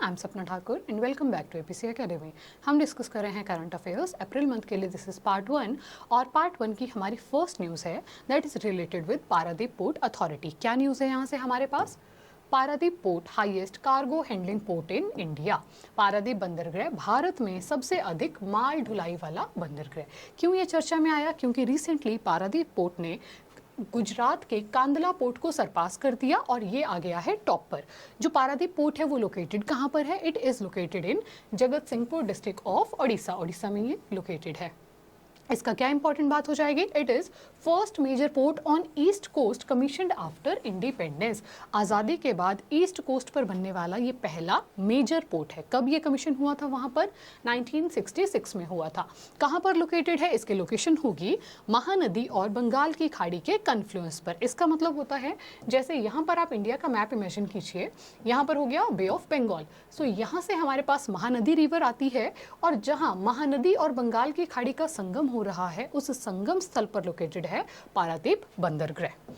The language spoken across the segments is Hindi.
I am Sapna Thakur and welcome back to APC academy. हम डिस्कस कर रहे हैं करंट अफेयर्स अप्रैल मंथ के लिए। दिस इज पार्ट 1 और पार्ट 1 की हमारी फर्स्ट न्यूज़ है that is related with Paradip port authority. क्या न्यूज़ है यहाँ से हमारे पास? Paradip port highest cargo handling port in India. Paradip बंदरगाह भारत में सबसे अधिक माल ढुलाई वाला बंदरगाह। क्यों ये चर्चा में आया? क्योंकि रिसेंटली पारादीप पोर्ट ने गुजरात के कांदला पोर्ट को सरपास कर दिया और ये आ गया है टॉप पर। जो पारादीप पोर्ट है वो लोकेटेड कहाँ पर है? इट इज लोकेटेड इन जगत सिंहपुर डिस्ट्रिक्ट ऑफ ओडिशा। ओडिशा में ये लोकेटेड है। इसका क्या इंपॉर्टेंट बात हो जाएगी? It is first major port on east coast commissioned after independence. आज़ादी के बाद ईस्ट कोस्ट पर बनने वाला ये पहला मेजर पोर्ट है। कब ये कमीशन हुआ था? वहां पर 1966 में हुआ था। कहां पर लोकेटेड है? इसकी लोकेशन होगी महानदी और बंगाल की खाड़ी के कन्फ्लुएंस पर। इसका मतलब होता है जैसे यहाँ पर आप इंडिया का मैप इमेजिन कीजिए, यहाँ पर हो गया बे ऑफ बंगाल। सो यहाँ से हमारे पास महानदी रिवर आती है और जहाँ महानदी और बंगाल की खाड़ी का संगम हो रहा है उस संगम स्थल पर लोकेटेड है पारादीप बंदरगाह।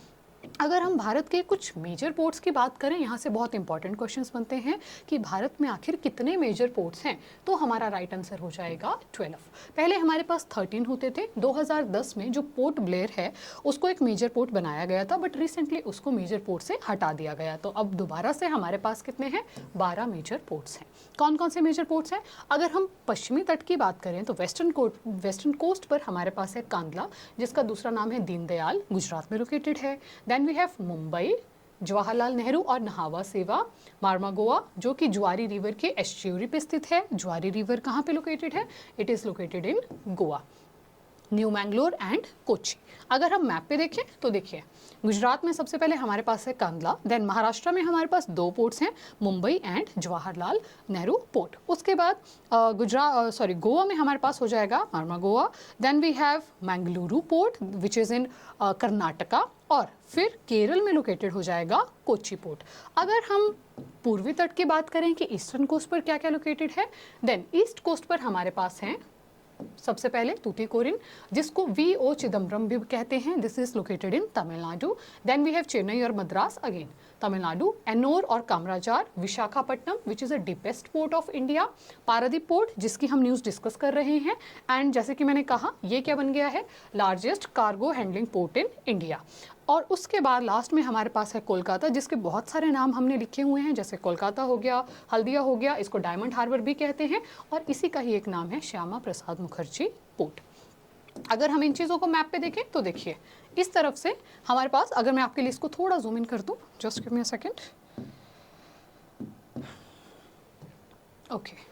अगर हम भारत के कुछ मेजर पोर्ट्स की बात करें, यहाँ से बहुत इंपॉर्टेंट क्वेश्चंस बनते हैं कि भारत में आखिर कितने मेजर पोर्ट्स हैं, तो हमारा राइट आंसर हो जाएगा 12। पहले हमारे पास 13 होते थे। 2010 में जो पोर्ट ब्लेयर है उसको एक मेजर पोर्ट बनाया गया था, बट रिसेंटली उसको मेजर पोर्ट से हटा दिया गया। तो अब दोबारा से हमारे पास कितने हैं? 12 मेजर पोर्ट्स हैं। कौन कौन से मेजर पोर्ट्स हैं? अगर हम पश्चिमी तट की बात करें तो वेस्टर्न कोस्ट पर हमारे पास है कांदला, जिसका दूसरा नाम है दीनदयाल, गुजरात में लोकेटेड है। Then we have Mumbai, Jawaharlal Nehru और नहावा सेवा, मार्मागोआ जो कि ज्वारी रिवर के एस्च्यूरी पे स्थित है। ज्वारी रिवर कहाँ पे लोकेटेड है? It is located in Goa. New Mangalore and Kochi. अगर हम मैप पे देखें तो देखिए गुजरात में सबसे पहले हमारे पास है कांदला। देन महाराष्ट्र में हमारे पास 2 पोर्ट्स हैं, मुंबई एंड जवाहरलाल नेहरू पोर्ट। उसके बाद गोवा में हमारे पास हो जाएगा Marmagao. Then we have Mangaluru port which is in Karnataka और फिर केरल में लोकेटेड हो जाएगा कोची पोर्ट। अगर हम पूर्वी तट की बात करें कि ईस्टर्न कोस्ट पर क्या क्या लोकेटेड है, देन ईस्ट कोस्ट पर हमारे पास हैं सबसे पहले तूतीकोरिन, जिसको वीओ चिदम्बरम भी कहते हैं। This is located in Tamil Nadu. Then we have Chennai और मद्रास अगेन तमिलनाडु, एनोर और Kamarajar, Visakhapatnam which is a deepest port of India, Paradip port जिसकी हम न्यूज़ डिस्कस कर रहे हैं। एंड जैसे कि मैंने कहा ये क्या बन गया है? Largest cargo handling port in India. और उसके बाद लास्ट में हमारे पास है कोलकाता, जिसके बहुत सारे नाम हमने लिखे हुए हैं, जैसे कोलकाता हो गया, हल्दिया हो गया, इसको डायमंड हार्बर भी कहते हैं, और इसी का ही एक नाम है श्यामा प्रसाद मुखर्जी पोर्ट। अगर हम इन चीज़ों को मैप पे देखें तो देखिए इस तरफ से हमारे पास, अगर मैं आपके लिए इसको थोड़ा जूम इन कर दूं, just give me a second. Okay,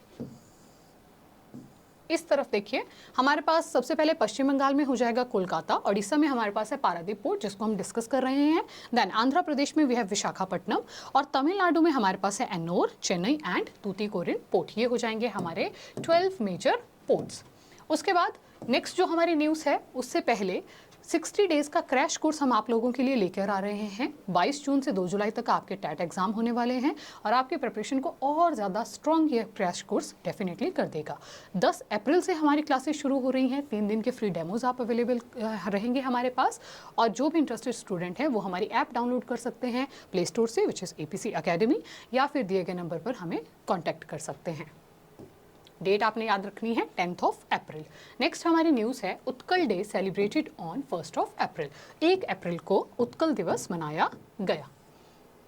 इस तरफ देखिए हमारे पास सबसे पहले पश्चिम बंगाल में हो जाएगा कोलकाता, ओडिशा में हमारे पास है पारादीप पोर्ट जिसको हम डिस्कस कर रहे हैं। देन आंध्र प्रदेश में वी हैव विशाखापट्टनम और तमिलनाडु में हमारे पास है एन्नोर, चेन्नई एंड तूतीकोरिन पोर्ट। ये हो जाएंगे हमारे 12 मेजर पोर्ट्स। उसके बाद नेक्स्ट जो हमारी न्यूज़ है उससे पहले 60 डेज का क्रैश कोर्स हम आप लोगों के लिए लेकर आ रहे हैं। 22 जून से 2 जुलाई तक आपके टैट एग्जाम होने वाले हैं और आपके प्रिपरेशन को और ज़्यादा स्ट्रॉन्ग ये क्रैश कोर्स डेफिनेटली कर देगा। 10 अप्रैल से हमारी क्लासेस शुरू हो रही हैं। 3 दिन के फ्री डेमोज आप अवेलेबल रहेंगे हमारे पास, और जो भी इंटरेस्टेड स्टूडेंट हैं वो हमारी ऐप डाउनलोड कर सकते हैं प्ले स्टोर से विच इज़ एपीसी एकेडमी, या फिर दिए गए नंबर पर हमें कॉन्टैक्ट कर सकते हैं। डेट आपने याद रखनी है 10th ऑफ अप्रैल। नेक्स्ट हमारी न्यूज़ है Utkal day celebrated on 1st of April. 1 अप्रैल को उत्कल दिवस मनाया गया।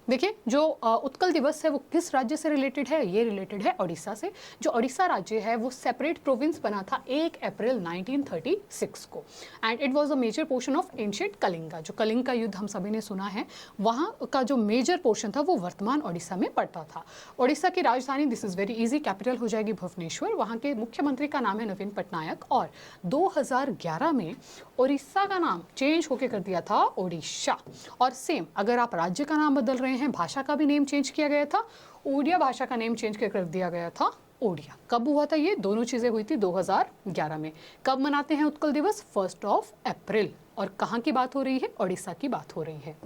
देखिए जो उत्कल दिवस है वो किस राज्य से रिलेटेड है? ये रिलेटेड है ओडिशा से। जो ओडिशा राज्य है वो सेपरेट प्रोविंस बना था 1 अप्रैल 1936 को, and it was a major portion of ancient Kalinga. जो कलिंग का युद्ध हम सभी ने सुना है, वहाँ का जो मेजर पोर्शन था वो वर्तमान ओडिशा में पड़ता था। ओडिशा की राजधानी, this is very easy, capital हो जाएगी भुवनेश्वर। वहाँ के मुख्यमंत्री का नाम है नवीन पटनायक, और 2011 में ओडिशा का नाम चेंज होकर कर दिया था ओडिशा। और सेम अगर आप राज्य का नाम बदल रहे हैं, भाषा का भी नेम चेंज किया गया था। ओडिया भाषा का नेम चेंज कर दिया गया था ओडिया। कब हुआ था ये? दोनों चीजें हुई थी 2011 में। कब मनाते हैं उत्कल दिवस? 1st of April. और कहाँ की बात हो रही है? ओडिशा की बात हो रही है।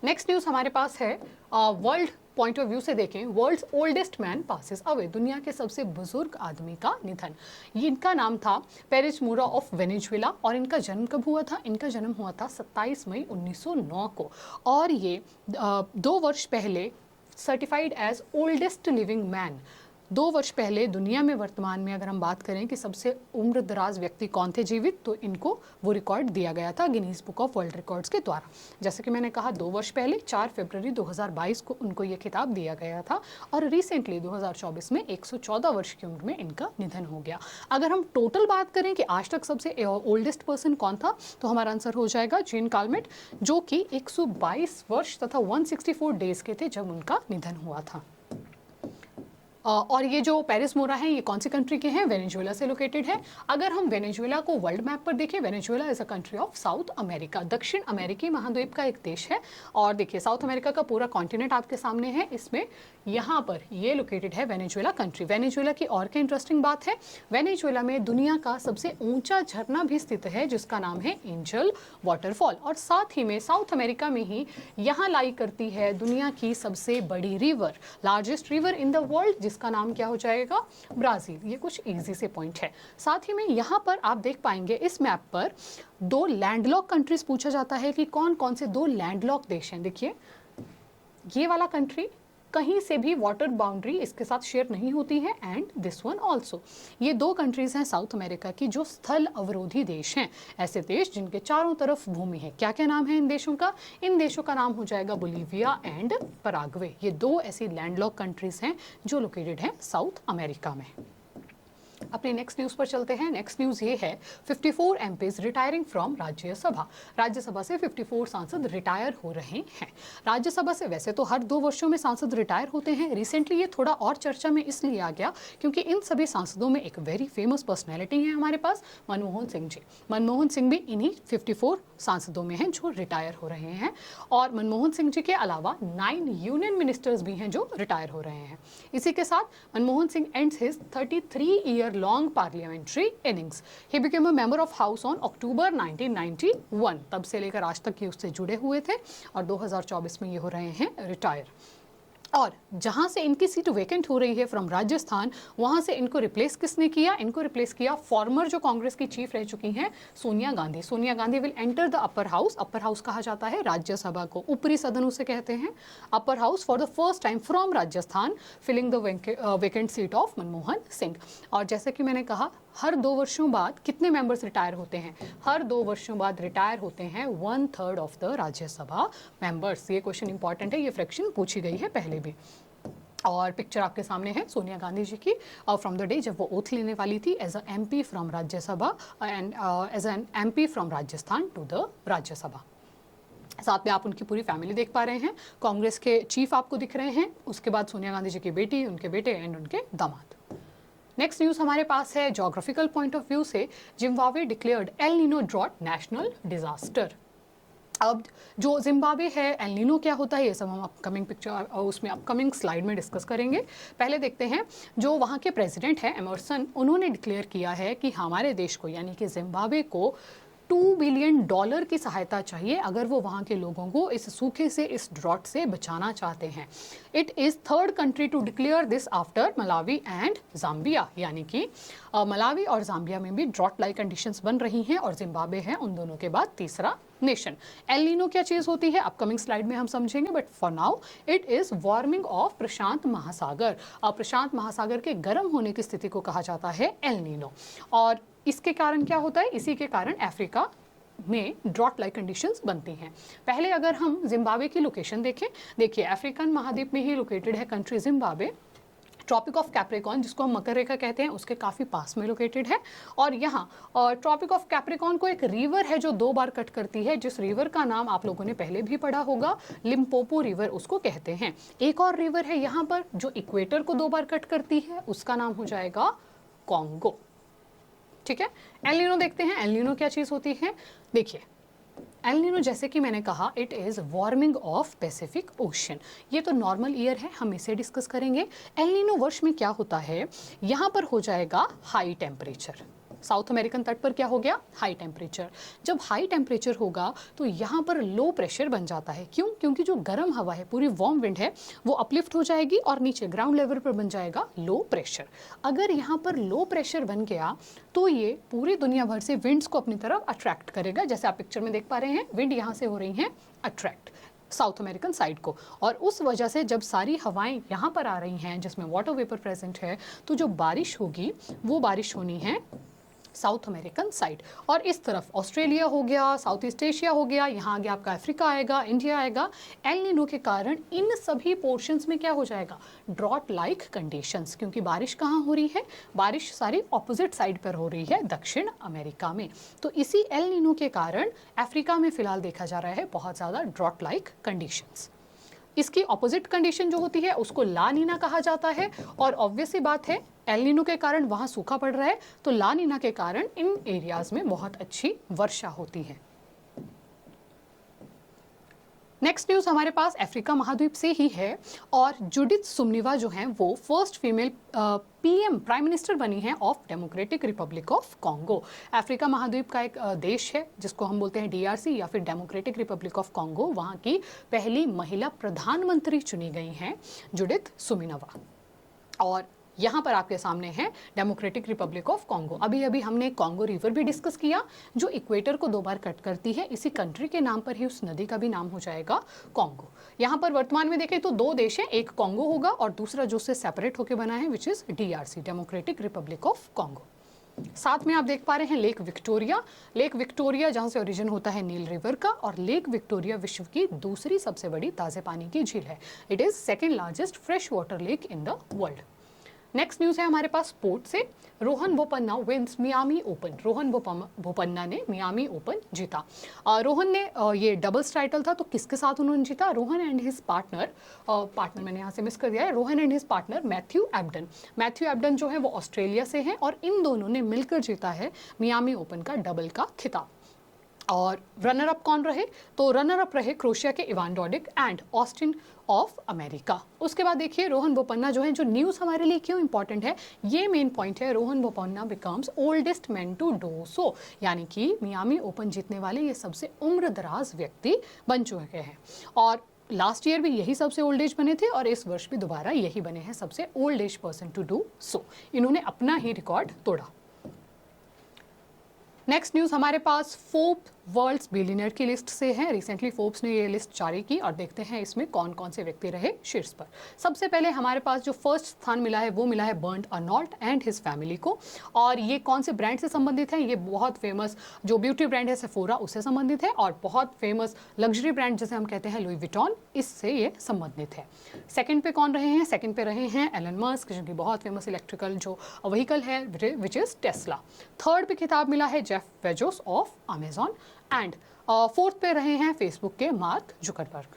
नेक्स्ट न्यूज़ हमारे पास है वर्ल्ड पॉइंट ऑफ व्यू से देखें, world's oldest man passes away, दुनिया के सबसे बुजुर्ग आदमी का निधन। इनका नाम था पेरिस मूरा ऑफ वेनेजुएला, और इनका जन्म कब हुआ था? इनका जन्म हुआ था 27 मई 1909 को, और ये 2 वर्ष पहले certified as oldest living man. 2 वर्ष पहले दुनिया में वर्तमान में अगर हम बात करें कि सबसे उम्र दराज व्यक्ति कौन थे जीवित, तो इनको वो रिकॉर्ड दिया गया था Guinness book of world records के द्वारा। जैसे कि मैंने कहा 2 वर्ष पहले 4 फरवरी 2022 को उनको ये खिताब दिया गया था और रिसेंटली 2024 में 114 वर्ष की उम्र में इनका निधन हो गया। अगर हम टोटल बात करें कि आज तक सबसे ओल्डेस्ट पर्सन कौन था, तो हमारा आंसर हो जाएगा जीन कार्लमेट, जो कि 122 वर्ष तथा 164 डेज के थे जब उनका निधन हुआ था। और ये जो पेरिस मोरा है ये कौन सी कंट्री के हैं? वेनेजुएला से लोकेटेड है। अगर हम वेनेजुएला को वर्ल्ड मैप पर देखें, Venezuela is a country of south America, दक्षिण अमेरिकी महाद्वीप का एक देश है। और देखिए साउथ अमेरिका का पूरा कॉन्टिनेंट आपके सामने है, इसमें यहाँ पर ये लोकेटेड है वेनेजुएला कंट्री। वेनेजुएला की और क्या इंटरेस्टिंग बात है, वेनेजुएला में दुनिया का सबसे ऊंचा झरना भी स्थित है जिसका नाम है एंजल वाटरफॉल। और साथ ही में साउथ अमेरिका में ही यहाँ लाई करती है दुनिया की सबसे बड़ी river, largest river in the world, जिसका नाम क्या हो जाएगा? ब्राजील। ये कुछ इजी से पॉइंट है। साथ ही में यहाँ पर आप देख पाएंगे इस मैप पर 2 लैंडलॉक कंट्रीज पूछा जाता है कि कौन कौन से 2 लैंडलॉक देश हैं। देखिए ये वाला कंट्री कहीं से भी वाटर बाउंड्री इसके साथ शेयर नहीं होती है, एंड दिस वन ऑल्सो। ये 2 कंट्रीज हैं साउथ अमेरिका की जो स्थल अवरोधी देश हैं, ऐसे देश जिनके चारों तरफ भूमि है। क्या क्या नाम है इन देशों का? इन देशों का नाम हो जाएगा बोलीविया एंड पराग्वे। ये 2 ऐसी लैंडलॉक कंट्रीज हैं जो लोकेटेड हैं साउथ अमेरिका में। अपने नेक्स्ट न्यूज़ पर चलते हैं। नेक्स्ट न्यूज़ ये है 54 MPs retiring from Rajya Sabha. Rajya Sabha से 54 सांसद रिटायर हो रहे हैं। राज्यसभा से वैसे तो हर 2 वर्षों में सांसद रिटायर होते हैं, रिसेंटली ये थोड़ा और चर्चा में इसलिए आ गया क्योंकि इन सभी सांसदों में एक वेरी फेमस पर्सनैलिटी है हमारे पास, मनमोहन सिंह जी। मनमोहन सिंह भी इन्हीं 54 सांसदों में हैं जो रिटायर हो रहे हैं। और मनमोहन सिंह जी के अलावा 9 यूनियन मिनिस्टर्स भी हैं जो रिटायर हो रहे हैं। इसी के साथ Manmohan Singh ends his 33 year long parliamentary innings. He became a member of House on October 1991. तब से लेकर आज तक ये उससे जुड़े हुए थे और 2024 में ये हो रहे हैं रिटायर। और जहां से इनकी सीट वेकेंट हो रही है फ्रॉम राजस्थान, वहां से इनको रिप्लेस किसने किया? इनको रिप्लेस किया फॉर्मर जो कांग्रेस की चीफ रह चुकी हैं Sonia Gandhi. Sonia Gandhi will enter the upper house. Upper house कहा जाता है राज्यसभा को, ऊपरी सदन उसे कहते हैं। Upper house for the first time from Rajasthan, filling the vacant seat of Manmohan Singh. और जैसे कि मैंने कहा हर 2 वर्षों बाद कितने मेंबर्स रिटायर होते हैं? हर 2 वर्षों बाद रिटायर होते हैं 1/3 ऑफ द राज्यसभा मेंबर्स। ये क्वेश्चन इंपॉर्टेंट है, ये फ्रैक्शन पूछी गई है पहले भी। और पिक्चर आपके सामने है सोनिया गांधी जी की फ्रॉम द डे जब वो ओथ लेने वाली थी as a MP from Rajya Sabha and as an MP from Rajasthan to the Rajya Sabha. साथ में आप उनकी पूरी फैमिली देख पा रहे हैं। कांग्रेस के चीफ आपको दिख रहे हैं, उसके बाद सोनिया गांधी जी की बेटी, उनके बेटे एंड उनके दामाद। नेक्स्ट न्यूज़ हमारे पास है ज्योग्राफिकल पॉइंट ऑफ व्यू से, Zimbabwe declared El Nino drought national disaster. अब जो जिम्बाब्वे है, एल नीनो क्या होता है, ये सब हम अपकमिंग पिक्चर उसमें अपकमिंग स्लाइड में डिस्कस करेंगे। पहले देखते हैं जो वहाँ के प्रेसिडेंट हैं एमर्सन, उन्होंने डिक्लेयर किया है कि हमारे देश को यानी कि जिम्बाब्वे को $2 बिलियन की सहायता चाहिए अगर वो वहाँ के लोगों को इस सूखे से, इस ड्रॉट से बचाना चाहते हैं। It is 3rd country to declare this after Malawi and Zambia, यानी कि मलावी और जाम्बिया में भी ड्रॉट लाइक कंडीशंस बन रही हैं और जिम्बाब्वे है उन दोनों के बाद तीसरा नेशन। एल नीनो क्या चीज़ होती है अपकमिंग स्लाइड में हम समझेंगे, but for now it is warming of Prashant Mahasagar. Prashant महासागर के गर्म होने की स्थिति को कहा जाता है एल नीनो। और इसके कारण क्या होता है? इसी के कारण अफ्रीका में ड्रॉट लाइक कंडीशंस बनती हैं। पहले अगर हम जिम्बाब्वे की लोकेशन देखें, देखिए अफ्रीकन महाद्वीप में ही लोकेटेड है country Zimbabwe. Tropic of Capricorn जिसको हम मकर रेखा कहते हैं उसके काफ़ी पास में लोकेटेड है। और यहाँ ट्रॉपिक ऑफ कैप्रिकॉर्न को एक रिवर है जो 2 बार कट करती है, जिस रिवर का नाम आप लोगों ने पहले भी पढ़ा होगा, लिम्पोपो रिवर उसको कहते हैं। एक और रिवर है यहाँ पर जो इक्वेटर को 2 बार कट करती है, उसका नाम हो जाएगा कॉन्गो। ठीक है, एल नीनो देखते हैं। एल नीनो क्या चीज़ होती है? देखिए एल नीनो जैसे कि मैंने कहा it is warming of Pacific ocean. ये तो नॉर्मल ईयर है, हम इसे डिस्कस करेंगे। एल नीनो वर्ष में क्या होता है? यहाँ पर हो जाएगा हाई टेम्परेचर। साउथ अमेरिकन तट पर क्या हो गया? High temperature. जब हाई टेम्परेचर होगा तो यहाँ पर लो प्रेशर बन जाता है। क्यों? क्योंकि जो गर्म हवा है, पूरी वार्म विंड है, वो अपलिफ्ट हो जाएगी और नीचे ग्राउंड लेवल पर बन जाएगा लो प्रेशर। अगर यहाँ पर लो प्रेशर बन गया तो ये पूरी दुनिया भर से विंड्स को अपनी तरफ अट्रैक्ट करेगा। जैसे आप पिक्चर में देख पा रहे हैं, विंड यहाँ से हो रही हैं अट्रैक्ट। साउथ अमेरिकन साइड को, और उस वजह से जब सारी हवाएं यहाँ पर आ रही हैं जिसमें वाटर वेपर प्रेजेंट है, तो जो बारिश होगी वो बारिश होनी है साउथ अमेरिकन साइड। और इस तरफ ऑस्ट्रेलिया हो गया, साउथ ईस्ट एशिया हो गया, यहाँ आगे आपका अफ्रीका आएगा, इंडिया आएगा। एल नीनो के कारण इन सभी पोर्शंस में क्या हो जाएगा, ड्रॉट लाइक कंडीशंस, क्योंकि बारिश कहाँ हो रही है, बारिश सारी ऑपोजिट साइड पर हो रही है, दक्षिण अमेरिका में। तो इसी एल नीनो के कारण अफ्रीका में फिलहाल देखा जा रहा है बहुत ज़्यादा ड्रॉट लाइक कंडीशंस। इसकी ऑपोजिट कंडीशन जो होती है उसको ला नीना कहा जाता है, और ऑब्वियस सी बात है एल नीनो के कारण वहाँ सूखा पड़ रहा है, तो ला नीना के कारण इन एरियाज में बहुत अच्छी वर्षा होती है। नेक्स्ट न्यूज़ हमारे पास अफ्रीका महाद्वीप से ही है, और जुडिथ सुमनिवा जो हैं वो first female PM prime minister बनी हैं of democratic Republic of Congo. Africa महाद्वीप का एक देश है जिसको हम बोलते हैं डीआरसी या फिर डेमोक्रेटिक रिपब्लिक ऑफ कॉन्गो। वहाँ की पहली महिला प्रधानमंत्री चुनी गई हैं जुडिथ सुमनिवा, और यहाँ पर आपके सामने है डेमोक्रेटिक रिपब्लिक ऑफ कॉन्गो। अभी अभी हमने कॉन्गो रिवर भी डिस्कस किया जो इक्वेटर को 2 बार कट करती है, इसी कंट्री के नाम पर ही उस नदी का भी नाम हो जाएगा कॉन्गो। यहाँ पर वर्तमान में देखें तो 2 देश हैं, एक कॉन्गो होगा और दूसरा जो उससे सेपरेट होकर बना है which is DRC, democratic Republic of Congo. साथ में आप देख पा रहे हैं लेक विक्टोरिया, लेक विक्टोरिया जहाँ से ओरिजिन होता है नील रिवर का, और लेक विक्टोरिया विश्व की दूसरी सबसे बड़ी ताज़े पानी की झील है। It is second largest fresh water lake in the world. Next news है हमारे पास स्पोर्ट से। Rohan Bopanna wins Miami Open. Rohan Bopanna ने मियामी ओपन जीता। रोहन ने ये डबल्स टाइटल था, तो किसके साथ उन्होंने जीता, रोहन एंड हिज पार्टनर मैंने यहाँ से मिस कर दिया है, Rohan and his partner Matthew Ebden. Matthew Ebden जो है वो ऑस्ट्रेलिया से हैं, और इन दोनों ने मिलकर जीता है मियामी ओपन का डबल का खिताब। और रनर अप कौन रहे, तो रनर अप रहे क्रोशिया के Ivan Dodig and Austin of America. उसके बाद देखिए रोहन बोपन्ना जो है, जो न्यूज़ हमारे लिए क्यों इंपॉर्टेंट है, ये मेन पॉइंट है, Rohan Bopanna becomes oldest man to do so, यानी कि मियामी ओपन जीतने वाले ये सबसे उम्र दराज व्यक्ति बन चुके हैं। और लास्ट ईयर भी यही सबसे ओल्ड एज बने थे, और इस वर्ष भी दोबारा यही बने हैं सबसे old age person to do so. इन्होंने अपना ही रिकॉर्ड तोड़ा। नेक्स्ट न्यूज़ हमारे पास फोर्ब्स वर्ल्ड्स बिलियनियर की लिस्ट से है। रिसेंटली फोर्ब्स ने ये लिस्ट जारी की, और देखते हैं इसमें कौन कौन से व्यक्ति रहे शीर्ष पर। सबसे पहले हमारे पास जो फर्स्ट स्थान मिला है वो मिला है burnt Arnault and his family को। और ये कौन से ब्रांड से संबंधित है, ये बहुत फेमस जो ब्यूटी ब्रांड है सेफोरा उससे संबंधित है, और बहुत फेमस लग्जरी ब्रांड जिसे हम कहते हैं लुई विटॉन, इससे ये संबंधित है। सेकंड पे कौन रहे हैं, सेकंड पे रहे हैं एलन मस्क, जो कि बहुत फेमस इलेक्ट्रिकल जो व्हीकल है विच इज़ टेस्ला। थर्ड पे खिताब मिला है Jeff Bezos of Amazon, and fourth पे रहे हैं फेसबुक के मार्क जुकरबर्ग।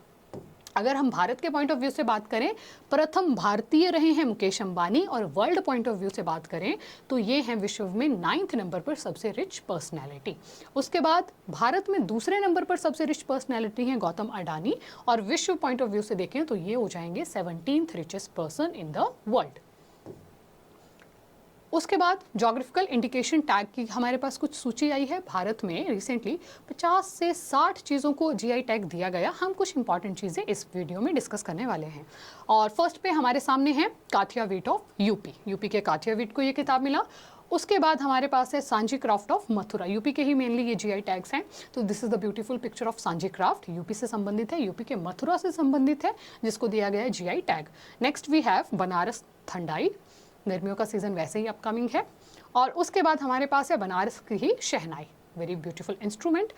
अगर हम भारत के पॉइंट ऑफ व्यू से बात करें, प्रथम भारतीय रहे हैं मुकेश अंबानी, और वर्ल्ड पॉइंट ऑफ व्यू से बात करें तो ये हैं विश्व में 9th नंबर पर सबसे रिच पर्सनैलिटी। उसके बाद भारत में दूसरे नंबर पर सबसे रिच पर्सनैलिटी हैं गौतम अडानी, और विश्व पॉइंट ऑफ व्यू से देखें तो ये हो जाएंगे 17th richest person in the world. उसके बाद जोग्राफिकल इंडिकेशन टैग की हमारे पास कुछ सूची आई है। भारत में रिसेंटली 50 से 60 चीज़ों को जीआई टैग दिया गया। हम कुछ इंपॉर्टेंट चीज़ें इस वीडियो में डिस्कस करने वाले हैं। और फर्स्ट पे हमारे सामने है काठियावीट ऑफ यूपी। यूपी के काठियावीट को ये किताब मिला। उसके बाद हमारे पास है Sanchi craft of Mathura. UP के ही मेनली ये जीआई टैग्स हैं। तो this is the beautiful picture of Sanchi craft, UP से संबंधित है, यूपी के मथुरा से संबंधित है, जिसको दिया गया है GI tag. Next we have Banaras Thandai, गर्मियों का सीज़न वैसे ही अपकमिंग है। और उसके बाद हमारे पास है बनारस की ही shehnai, very beautiful instrument.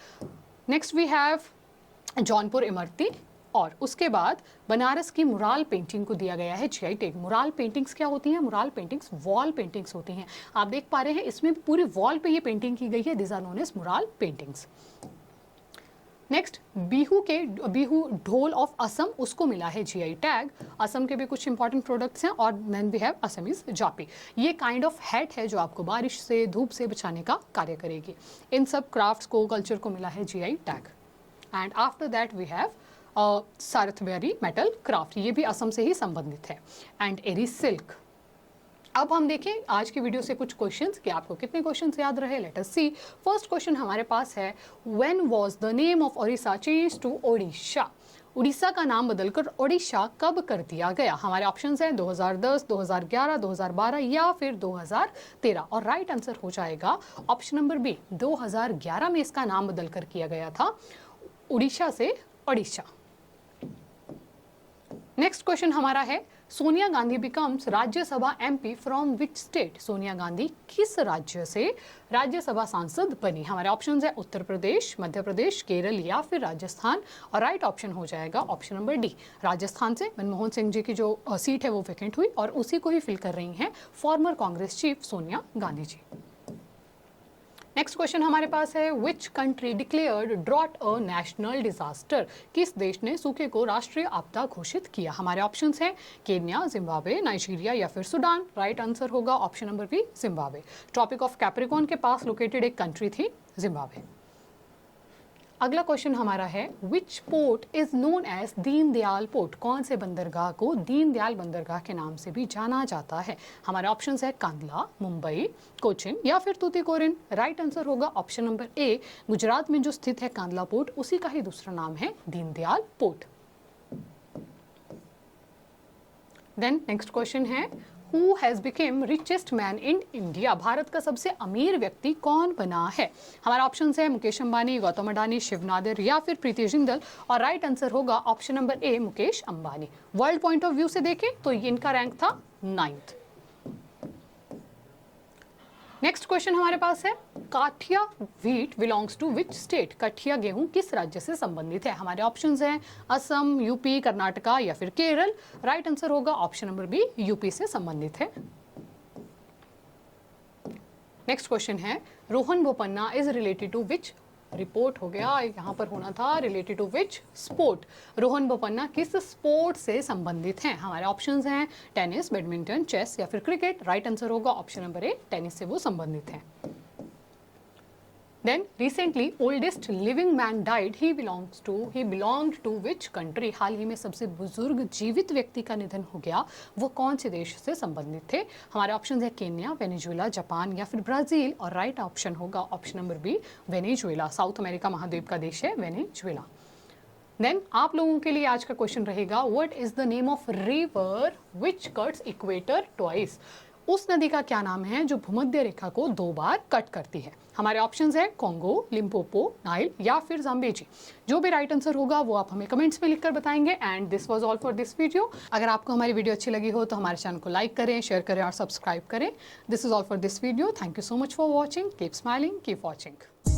Next we have Jaunpur Imarti, और उसके बाद बनारस की मुराल पेंटिंग को दिया गया है जीआई टैग। मुराल पेंटिंग्स क्या होती हैं, मुराल पेंटिंग्स वॉल पेंटिंग्स होती हैं। आप देख पा रहे हैं इसमें पूरी वॉल पे ये पेंटिंग की गई है, this are known as mural paintings. Next Bihu dhol of Assam, उसको मिला है जीआई टैग। असम के भी कुछ इंपॉर्टेंट प्रोडक्ट्स हैं। और देन वी हैव असमीज जापी, ये काइंड ऑफ हैट है जो आपको बारिश से धूप से बचाने का कार्य करेगी। इन सब क्राफ्ट्स को कल्चर को मिला है GI tag. And after that we have Sarthebari metal craft, ये भी असम से ही संबंधित है। And Eri silk. अब हम देखें आज की वीडियो से कुछ क्वेश्चंस कि आपको कितने क्वेश्चंस याद रहे। Let us see. First question हमारे पास है, when was the name of Odisha change to Odisha. Orissa का नाम बदलकर ओडिशा कब कर दिया गया। हमारे ऑप्शंस हैं 2010, 2011, 2012 या फिर 2013। और राइट आंसर हो जाएगा ऑप्शन नंबर बी, 2011 में इसका नाम बदलकर किया गया था उड़ीसा से ओडिशा। नेक्स्ट क्वेश्चन हमारा है, Sonia Gandhi becomes Rajya Sabha MP from which state? Sonia Gandhi किस राज्य से राज्यसभा सांसद बनी? हमारे ऑप्शन है उत्तर प्रदेश, मध्य प्रदेश, केरल या फिर राजस्थान। और राइट ऑप्शन हो जाएगा ऑप्शन नंबर डी, राजस्थान से मनमोहन सिंह जी की जो सीट है वो वैकेंट हुई और उसी को ही फिल कर रही हैं former Congress chief Sonia Gandhi ji. Next question हमारे पास है, which country declared drought a national disaster? किस देश ने सूखे को राष्ट्रीय आपदा घोषित किया? हमारे ऑप्शंस हैं केन्या, जिम्बाब्वे, नाइजीरिया या फिर सूडान। राइट आंसर होगा option number B, Zimbabwe. Tropic of Capricorn के पास लोकेटेड एक कंट्री थी जिम्बाब्वे। अगला क्वेश्चन हमारा है, which port is known as Deendayal port? कौन से बंदरगाह को दीनदयाल बंदरगाह के नाम से भी जाना जाता है? हमारे ऑप्शंस है कांदला, मुंबई, कोचिन या फिर तूतीकोरिन। राइट आंसर होगा ऑप्शन नंबर ए, गुजरात में जो स्थित है कांदला पोर्ट, उसी का ही दूसरा नाम है Deendayal port. Then next question है, Who has become richest man in India? Bharat का सबसे अमीर व्यक्ति कौन बना है? हमारा ऑप्शन है मुकेश अंबानी, गौतम अडानी, शिव नादिर या फिर प्रीति जिंदल। और राइट आंसर होगा option number A, Mukesh Ambani. World point of view से देखें तो इनका रैंक था 9th। नेक्स्ट क्वेश्चन हमारे पास है, Kathia wheat belongs to which state? Kathia गेहूं किस राज्य से संबंधित है? हमारे ऑप्शंस हैं असम, यूपी, कर्नाटका या फिर केरल। राइट आंसर होगा ऑप्शन नंबर बी, यूपी से संबंधित है। नेक्स्ट क्वेश्चन है, Rohan Bopanna is related to which? Report हो गया, यहाँ पर होना था related to which sport? Rohan Bopanna किस स्पोर्ट से संबंधित हैं? हमारे ऑप्शंस हैं टेनिस, बैडमिंटन, चेस या फिर क्रिकेट। राइट आंसर होगा ऑप्शन नंबर ए, टेनिस से वो संबंधित हैं। Then recently oldest living man died, he belonged to which country? हाल ही में सबसे बुजुर्ग जीवित व्यक्ति का निधन हो गया, वो कौन से देश से संबंधित थे? हमारे ऑप्शन है केन्या, वेनेजुएला, जापान या फिर ब्राजील। और राइट ऑप्शन होगा option number B, Venezuela. South America महाद्वीप का देश है वेनेजुएला। देन आप लोगों के लिए आज का क्वेश्चन रहेगा, what is the name of river which cuts equator twice? उस नदी का क्या नाम है जो भूमध्य रेखा को 2 बार कट करती है? हमारे ऑप्शंस है कोंगो, लिम्पोपो, नाइल या फिर जाम्बेजी। जो भी राइट आंसर होगा वो आप हमें कमेंट्स में लिखकर बताएंगे। And this was all for this video. अगर आपको हमारी वीडियो अच्छी लगी हो तो हमारे चैनल को लाइक करें, शेयर करें और सब्सक्राइब करें। This is all for this video. Thank you so much for watching. Keep smiling, keep watching.